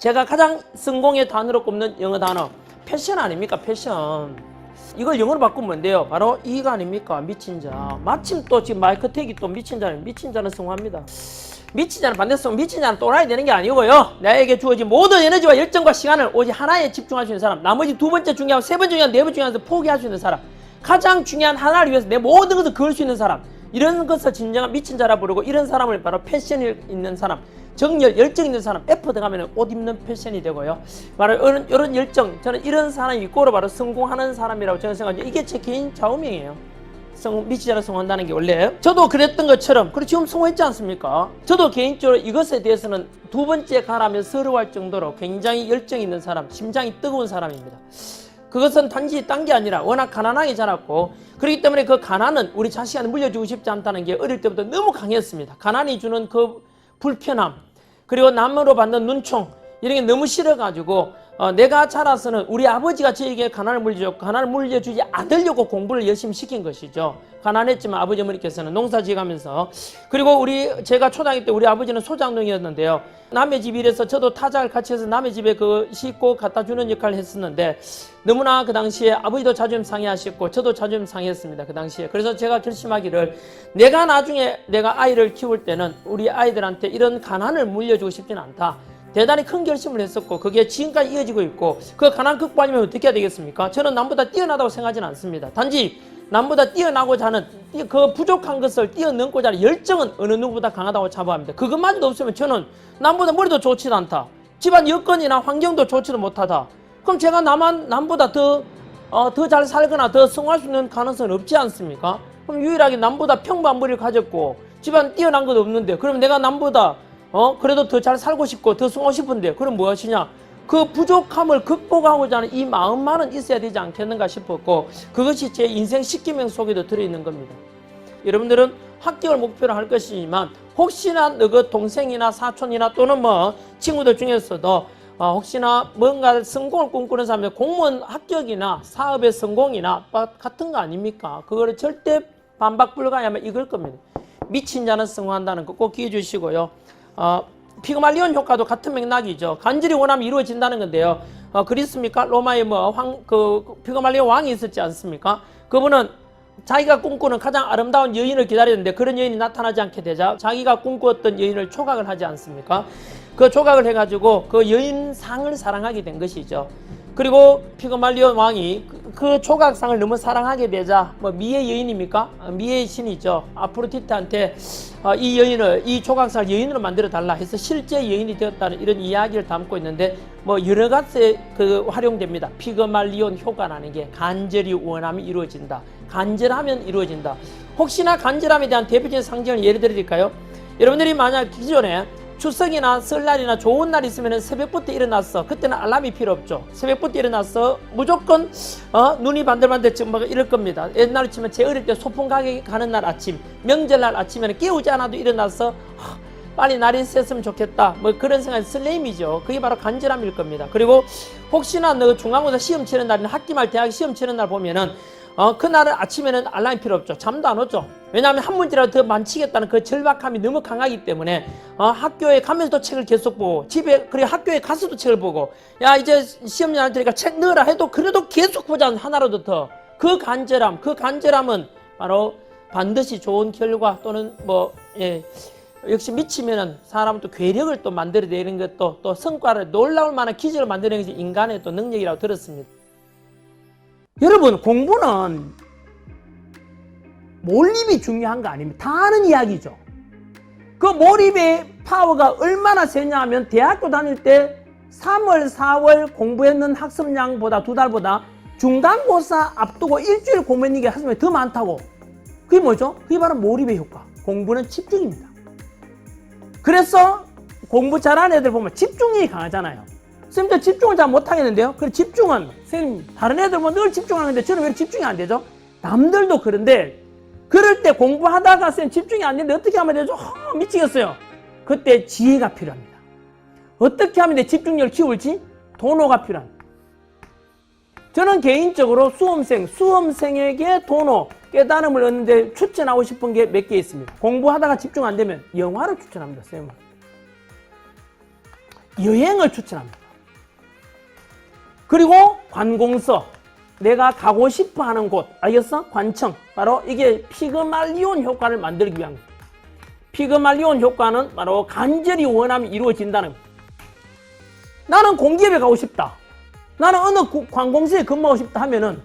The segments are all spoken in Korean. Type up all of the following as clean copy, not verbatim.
제가 가장 성공의 단어로 꼽는 영어 단어 패션 아닙니까? 패션. 이걸 영어로 바꾸면 뭔데요? 바로 이가 아닙니까? 미친 자. 마침 또 지금 마이크 택이 또 미친 자는 성공합니다. 미친 자는 반대성, 미친 자는 또라이 되는 게 아니고요. 나에게 주어진 모든 에너지와 열정과 시간을 오직 하나에 집중할 수 있는 사람. 나머지 두 번째 중요하고 세 번째 중요한 네 번째 중요한 것을 포기할 수 있는 사람. 가장 중요한 하나를 위해서 내 모든 것을 그을 수 있는 사람. 이런 것을 진정한 미친 자라 부르고 이런 사람을 바로 패션이 있는 사람. 정열, 열정 있는 사람, 에포드 가면 옷 입는 패션이 되고요. 바로 이런 열정, 저는 이런 사람이 있고로 바로 성공하는 사람이라고 저는 생각하죠. 이게 제 개인 좌우명이에요. 미치자로 성공한다는 게 원래. 저도 그랬던 것처럼, 그리고 지금 성공했지 않습니까? 저도 개인적으로 이것에 대해서는 두 번째 가라면 서러워할 정도로 굉장히 열정 있는 사람, 심장이 뜨거운 사람입니다. 그것은 단지 딴 게 아니라 워낙 가난하게 자랐고, 그렇기 때문에 그 가난은 우리 자식한테 물려주고 싶지 않다는 게 어릴 때부터 너무 강했습니다. 가난이 주는 그 불편함, 그리고 남으로 받는 눈총, 이런 게 너무 싫어가지고 내가 자라서는 우리 아버지가 저에게 가난을 물려줬고 가난을 물려주지 않으려고 공부를 열심히 시킨 것이죠. 가난했지만 아버지 어머니께서는 농사 지어가면서. 그리고 제가 초등학교 때 우리 아버지는 소장농이었는데요. 남의 집 일해서 저도 타작을 같이 해서 남의 집에 싣고 갖다 주는 역할을 했었는데, 너무나 그 당시에 아버지도 자존심 상해하셨고 저도 자존심 상해했습니다. 그 당시에. 그래서 제가 결심하기를, 내가 나중에 내가 아이를 키울 때는 우리 아이들한테 이런 가난을 물려주고 싶지는 않다. 대단히 큰 결심을 했었고, 그게 지금까지 이어지고 있고, 그 가난 극복하려면 어떻게 해야 되겠습니까? 저는 남보다 뛰어나다고 생각하지는 않습니다. 단지 남보다 뛰어나고자 하는 그 부족한 것을 뛰어넘고자 하는 열정은 어느 누구보다 강하다고 자부합니다. 그것마저도 없으면 저는 남보다 머리도 좋지도 않다, 집안 여건이나 환경도 좋지도 못하다, 그럼 제가 남보다 더 잘 살거나 더 성공할 수 있는 가능성은 없지 않습니까? 그럼 유일하게 남보다 평범한 머리를 가졌고 집안 뛰어난 것도 없는데, 그럼 내가 남보다 그래도 더 잘 살고 싶고 더 성공하고 싶은데, 그럼 무엇이냐? 그 부족함을 극복하고자 하는 이 마음만은 있어야 되지 않겠는가 싶었고, 그것이 제 인생 10기명 속에도 들어있는 겁니다. 여러분들은 합격을 목표로 할 것이지만, 혹시나 너그 동생이나 사촌이나 또는 친구들 중에서도 혹시나 뭔가 성공을 꿈꾸는 사람이 공무원 합격이나 사업의 성공이나 같은 거 아닙니까? 그거를 절대 반박 불가하면 이걸 겁니다. 미친 자는 성공한다는 거 꼭 기억해 주시고요. 피그말리온 효과도 같은 맥락이죠. 간절히 원하면 이루어진다는 건데요. 그렇습니까? 로마에 피그말리온 왕이 있었지 않습니까? 그분은 자기가 꿈꾸는 가장 아름다운 여인을 기다렸는데, 그런 여인이 나타나지 않게 되자 자기가 꿈꾸었던 여인을 조각을 하지 않습니까? 그 조각을 해가지고 그 여인상을 사랑하게 된 것이죠. 그리고 피그말리온 왕이 그 조각상을 너무 사랑하게 되자, 미의 여인입니까? 미의 신이죠. 아프로디테한테 이 조각상을 여인으로 만들어 달라 해서 실제 여인이 되었다는 이런 이야기를 담고 있는데, 여러 가지 활용됩니다. 피그말리온 효과라는 게 간절히 원하면 이루어진다, 간절하면 이루어진다. 혹시나 간절함에 대한 대표적인 상징을 예를 드릴까요? 여러분들이 만약 기존에 추석이나 설날이나 좋은 날 있으면 새벽부터 일어났어. 그때는 알람이 필요 없죠. 새벽부터 일어났어. 무조건 눈이 반들반들 이럴 겁니다. 옛날로 치면 제 어릴 때 소풍 가는 날 아침, 명절날 아침에는 깨우지 않아도 일어나서 빨리 날이 새었으면 좋겠다, 그런 생각이 설레임이죠. 그게 바로 간절함일 겁니다. 그리고 혹시나 너 중간고사 시험 치는 날이나 학기말 대학 시험 치는 날 보면은 그날은 아침에는 알람이 필요 없죠. 잠도 안 오죠. 왜냐하면 한 문제라도 더 만치겠다는 그 절박함이 너무 강하기 때문에 학교에 가면서도 책을 계속 보고, 그리고 학교에 가서도 책을 보고, 야 이제 시험 날 테니까 책 넣으라 해도 그래도 계속 보자, 하나라도 더. 그 간절함은 바로 반드시 좋은 결과 또는 역시 미치면은 사람은 또 괴력을 또 만들어내는 것도, 또 성과를 놀라울 만한 기적을 만드는 것이 인간의 또 능력이라고 들었습니다. 여러분, 공부는 몰입이 중요한 거 아닙니다. 다 아는 이야기죠. 그 몰입의 파워가 얼마나 세냐 하면, 대학교 다닐 때 3월, 4월 공부했는 학습량보다 2달보다 중간고사 앞두고 일주일 공부했는 게 학습량이 더 많다고. 그게 뭐죠? 그게 바로 몰입의 효과. 공부는 집중입니다. 그래서 공부 잘하는 애들 보면 집중력이 강하잖아요. 선생님도 집중을 잘 못하겠는데요. 그래, 집중은 선생님 다른 애들 보면 늘 집중하는데 저는 왜 집중이 안 되죠? 남들도 그런데, 그럴 때 공부하다가 선생님 집중이 안 되는데 어떻게 하면 되죠? 미치겠어요. 그때 지혜가 필요합니다. 어떻게 하면 내 집중력을 키울지? 도노가 필요합니다. 저는 개인적으로 수험생에게 도노, 깨달음을 얻는데 추천하고 싶은 게 몇 개 있습니다. 공부하다가 집중 안 되면 영화를 추천합니다. 선생님. 여행을 추천합니다. 그리고 관공서, 내가 가고 싶어 하는 곳, 알겠어? 관청. 바로 이게 피그말리온 효과를 만들기 위한 거예요. 피그말리온 효과는 바로 간절히 원함이 이루어진다는 거예요. 나는 공기업에 가고 싶다. 나는 어느 관공서에 근무하고 싶다 하면은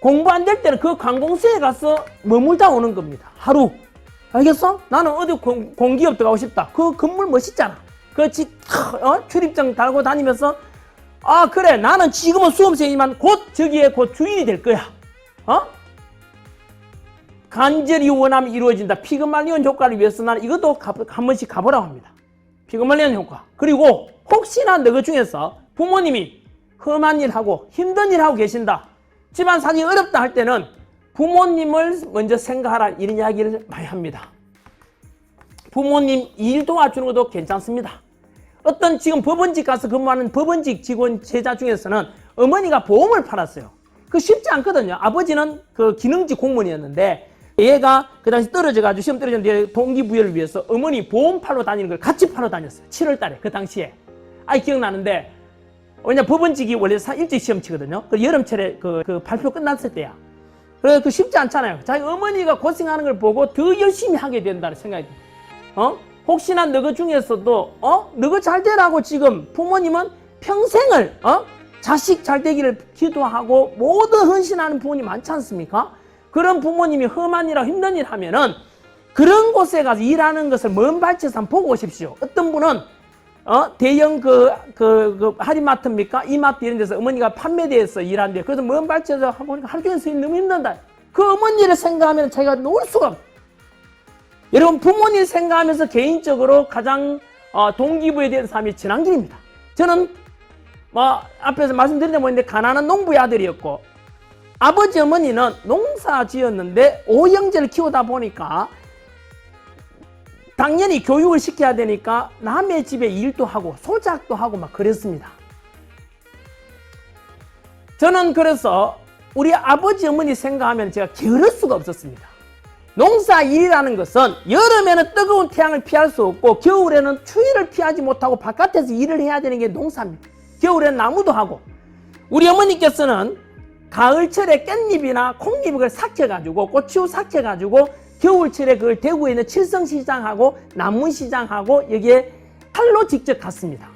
공부 안 될 때는 그 관공서에 가서 머물다 오는 겁니다. 하루. 알겠어? 나는 어디 공기업도 가고 싶다. 그 건물 멋있잖아. 그 출입증 달고 다니면서 아 그래 나는 지금은 수험생이지만 곧 저기에 곧 주인이 될 거야. 간절히 원함이 이루어진다. 피그말리온 효과를 위해서 나는 이것도 한 번씩 가보라고 합니다. 피그말리온 효과. 그리고 혹시나 너희 중에서 부모님이 험한 일하고 힘든 일하고 계신다. 집안 사정이 어렵다 할 때는 부모님을 먼저 생각하라 이런 이야기를 많이 합니다. 부모님 일 도와주는 것도 괜찮습니다. 어떤 지금 법원직 가서 근무하는 법원직 직원 제자 중에서는 어머니가 보험을 팔았어요. 그 쉽지 않거든요. 아버지는 그 기능직 공무원이었는데 얘가 그 당시 떨어져가지고 시험 떨어졌는데 동기부여를 위해서 어머니 보험 팔러 다니는 걸 같이 팔러 다녔어요. 7월 달에 그 당시에. 기억나는데 왜냐 법원직이 원래 일찍 시험 치거든요. 그 여름철에 그 발표 끝났을 때야. 그래서 그 쉽지 않잖아요. 자기 어머니가 고생하는 걸 보고 더 열심히 하게 된다는 생각이 듭니다. 혹시나 너희 중에서도 너희 잘 되라고 지금 부모님은 평생을 자식 잘 되기를 기도하고 모든 헌신하는 부모님 많지 않습니까? 그런 부모님이 험한 일하고 힘든 일 하면은 그런 곳에 가서 일하는 것을 먼 발치에서 한번 보고 오십시오. 어떤 분은 대형 할인마트입니까? 이마트 이런 데서 어머니가 판매대에서 일하는데 그래서 먼 발치에서 보니까 하루 종일 서 너무 힘든다. 그 어머니를 생각하면 자기가 놓을 수가 없어요. 여러분 부모님 생각하면서 개인적으로 가장 동기부여에 대한 삶이 지난길입니다. 저는 앞에서 말씀드린 데 보는데 가난한 농부의 아들이었고 아버지 어머니는 농사 지었는데 오형제를 키우다 보니까 당연히 교육을 시켜야 되니까 남의 집에 일도 하고 소작도 하고 막 그랬습니다. 저는 그래서 우리 아버지 어머니 생각하면 제가 게으를 수가 없었습니다. 농사 일이라는 것은 여름에는 뜨거운 태양을 피할 수 없고 겨울에는 추위를 피하지 못하고 바깥에서 일을 해야 되는 게 농사입니다. 겨울에는 나무도 하고 우리 어머니께서는 가을철에 깻잎이나 콩잎을 삭혀가지고 고추 삭혀가지고 겨울철에 그걸 대구에 있는 칠성시장하고 남문시장하고 여기에 팔로 직접 갔습니다.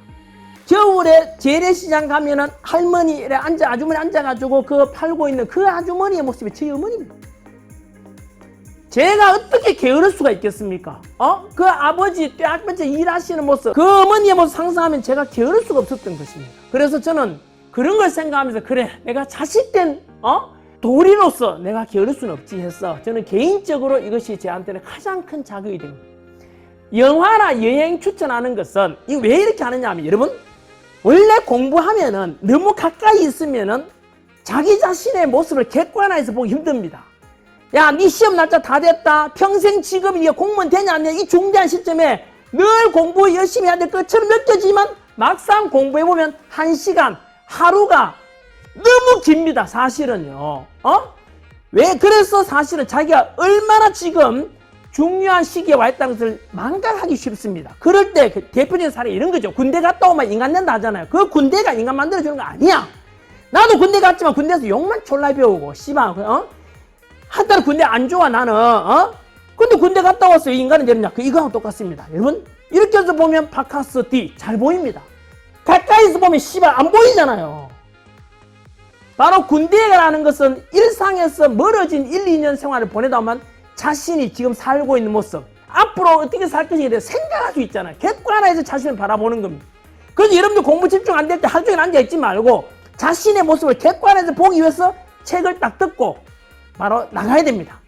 겨울에 재래시장 가면은 아주머니 앉아가지고 그 팔고 있는 그 아주머니의 모습이 저희 어머니입니다. 제가 어떻게 게으를 수가 있겠습니까? 그 아버지 떼학볕에 일하시는 모습, 그 어머니의 모습 상상하면 제가 게으를 수가 없었던 것입니다. 그래서 저는 그런 걸 생각하면서 그래 내가 자식된 도리로서 내가 게으를 수는 없지 했어. 저는 개인적으로 이것이 저한테는 가장 큰 자극이 됩니다. 영화나 여행 추천하는 것은 왜 이렇게 하느냐 하면 여러분 원래 공부하면은 너무 가까이 있으면은 자기 자신의 모습을 객관화해서 보기 힘듭니다. 야, 네 시험 날짜 다 됐다. 평생 직업이 네가 공무원 되냐 안 되냐 이 중대한 시점에 늘 공부 열심히 해야 될 것처럼 느껴지지만 막상 공부해보면 1시간, 하루가 너무 깁니다. 사실은요. 왜 그래서 사실은 자기가 얼마나 지금 중요한 시기에 와 있다는 것을 망각하기 쉽습니다. 그럴 때 그 대표적인 사례 이런 거죠. 군대 갔다 오면 인간 된다 하잖아요. 그 군대가 인간 만들어주는 거 아니야. 나도 군대 갔지만 군대에서 욕만 졸라 배우고 씨발 한 달 군대 안 좋아 나는 근데 군대 갔다 와서 인간은 되느냐 이거랑 똑같습니다. 여러분 이렇게 해서 보면 바카스 D 잘 보입니다. 가까이서 보면 씨발 안 보이잖아요. 바로 군대라는 것은 일상에서 멀어진 1, 2년 생활을 보내다 보면 자신이 지금 살고 있는 모습 앞으로 어떻게 살 것인지에 대해 생각할 수 있잖아요. 객관화해서 자신을 바라보는 겁니다. 그래서 여러분들 공부 집중 안 될 때 하루 종일 앉아있지 말고 자신의 모습을 객관화해서 보기 위해서 책을 딱 듣고 바로 나가야 됩니다.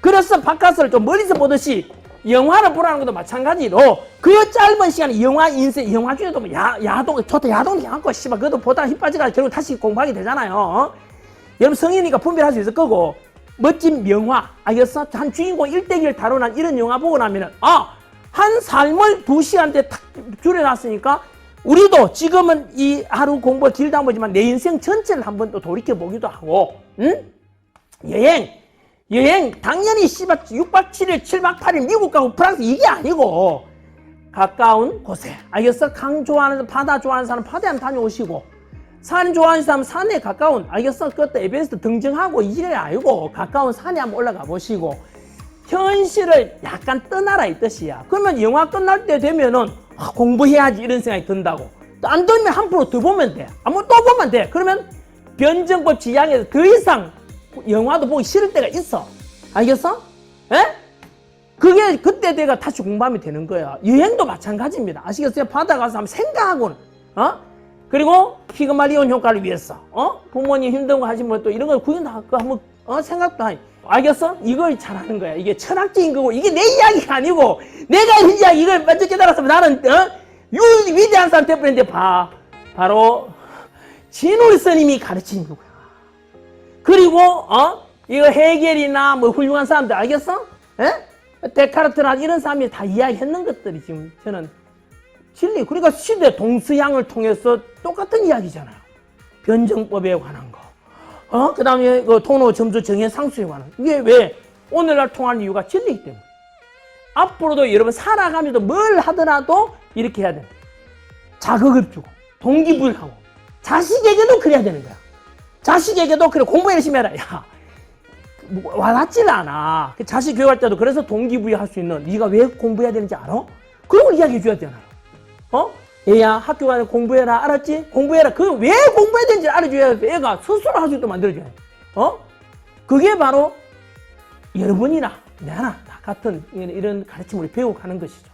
그래서 바깥을 좀 멀리서 보듯이 영화를 보라는 것도 마찬가지로 그 짧은 시간에 영화 인생 영화 중에도 뭐 야동 좋다 야동 괜찮고 씨발 그것도 보다가 힘 빠져가지고 결국 다시 공부하게 되잖아요. 여러분 성인이니까 분별할 수 있을 거고 멋진 명화 알겠어? 한 주인공 1대1 다뤄난 이런 영화 보고 나면은 한 삶을 2시간대 탁 줄여놨으니까 우리도 지금은 이 하루 공부가 길다 보지만 내 인생 전체를 한번 또 돌이켜보기도 하고 여행 당연히 씨발 6박 7일 7박 8일 미국 가고 프랑스 이게 아니고 가까운 곳에. 알겠어? 강 좋아하는, 바다 좋아하는 사람 바다에 한번 다녀오시고, 산 좋아하는 사람 산에 가까운, 알겠어? 그것도 에베레스트 등정하고 이지를 알고 가까운 산에 한번 올라가 보시고, 현실을 약간 떠나라 이 뜻이야. 그러면 영화 끝날 때 되면은 공부해야지 이런 생각이 든다고. 또 안 되면 한 프로 더 보면 돼. 한번 또 보면 돼. 그러면 변정법 지향에서 더 이상 영화도 보기 싫을 때가 있어. 알겠어? 에? 그게 그때 내가 다시 공부하면 되는 거야. 여행도 마찬가지입니다. 아시겠어요? 바다 가서 한번 생각하고는, 그리고 피그말리온 효과를 위해서, 부모님 힘든 거 하시면 또 이런 걸 구현하고 한번, 생각도 하니. 알겠어? 이걸 잘하는 거야. 이게 철학적인 거고, 이게 내 이야기가 아니고, 내가 이 이야기, 이걸 먼저 깨달았으면 나는, 위대한 사람 돼버렸는데, 바로, 진우리 스님이 가르친 거야. 그리고, 이거 해겔이나 뭐 훌륭한 사람들, 알겠어? 데카르트나 이런 사람이 다 이야기했는 것들이 지금 저는 진리. 그러니까 시대 동서양을 통해서 똑같은 이야기잖아요. 변정법에 관한 거. 그 다음에 그 통로 점수 정의 상수에 관한 거. 이게 왜 오늘날 통하는 이유가 진리이기 때문에. 앞으로도 여러분 살아가면서 뭘 하더라도 이렇게 해야 돼. 자극을 주고 동기부여하고 자식에게도 그래야 되는 거야. 자식에게도 그래 공부 열심히 해라. 야. 와닿질 않아. 자식 교육할 때도 그래서 동기부여할 수 있는 네가 왜 공부해야 되는지 알아? 그런 걸 이야기해 줘야 되잖아요. 얘야 학교 가서 공부해라. 알았지? 공부해라. 그 왜 공부해야 되는지 알아줘야 돼. 애가 스스로 할 수 있도록 만들어줘야 돼. 그게 바로 여러분이나 나나 다 같은 이런 가르침을 배워가는 것이죠.